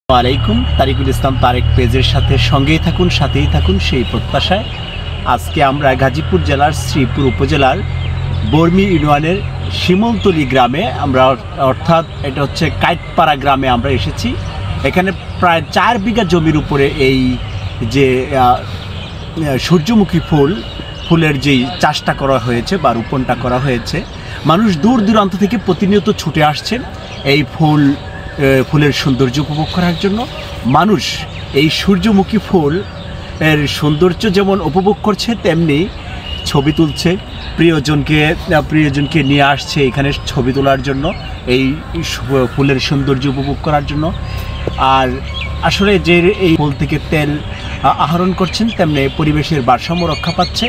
আলাইকুম তারিকুল ইসলাম তারেক পেজের সাথে সঙ্গেই থাকুন সাথেই থাকুন সেই প্রত্যাশায় আজকে আমরা গাজীপুর জেলার শ্রীপুর উপজেলার বর্মি ইউনিয়নের শিমলতলী গ্রামে আমরা অর্থাৎ এটা হচ্ছে কাইটপাড়া গ্রামে আমরা এসেছি। এখানে প্রায় 4 বিঘা জমির উপরে এই যে সূর্যমুখী ফুলের যেই চাষটা করা হয়েছে বা রোপণটা করা হয়েছে, মানুষ দূর দূরান্ত থেকে প্রতিনিয়ত ছুটে আসছেন এই ফুলের সৌন্দর্য উপভোগ করার জন্য। মানুষ এই সূর্যমুখী ফুল এর সৌন্দর্য যেমন উপভোগ করছে তেমনি ছবি তুলছে, প্রিয়জনকে নিয়ে আসছে এখানে ছবি তোলার জন্য, এই ফুলের সৌন্দর্য উপভোগ করার জন্য। আর আসলে যে এই ফুল থেকে তেল আহরণ করছেন তেমনি পরিবেশের ভারসাম্য রক্ষা পাচ্ছে।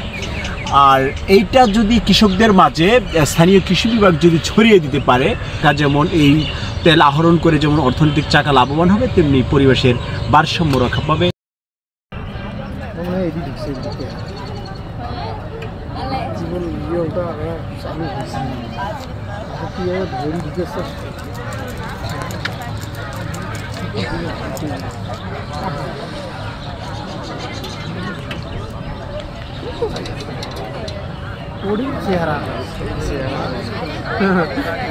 আর এইটা যদি কৃষকদের মাঝে স্থানীয় কৃষি বিভাগ যদি ছড়িয়ে দিতে পারে, যেমন এই তেল আহরণ করে যেমন অর্থনৈতিক চাকা লাভবান হবে তেমনি পরিবেশের ভারসাম্য রক্ষা পাবে।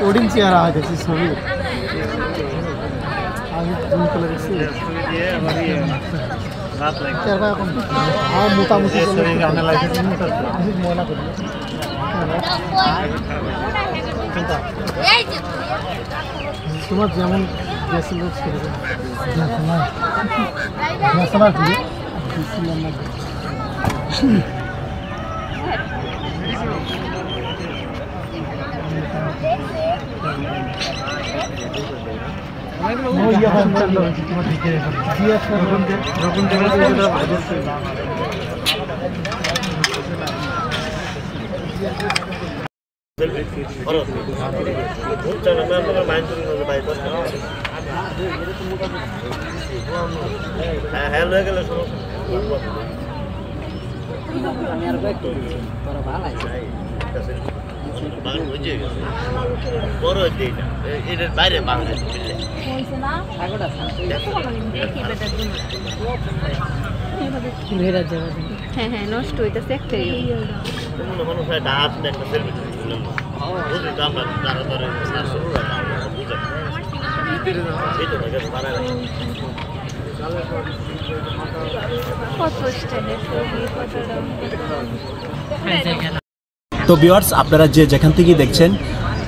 ওডিন চেহারা হয় দেখছি ছবি মোটামুটি তোমার যেমন বাইরে হ্যাঁ নষ্ট হইতেছে তো ভিউয়ার্স, আপনারা যে যেখান থেকে দেখছেন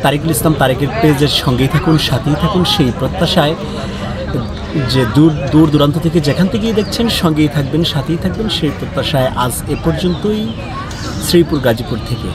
তারিকুল ইসলাম তারেকের পেজের সঙ্গেই থাকুন সাথেই থাকুন সেই প্রত্যাশায়, যে দূর দূরান্ত থেকে যেখান থেকেই দেখছেন সঙ্গেই থাকবেন সাথেই থাকবেন সেই প্রত্যাশায় আজ এ পর্যন্তই শ্রীপুর গাজীপুর থেকে।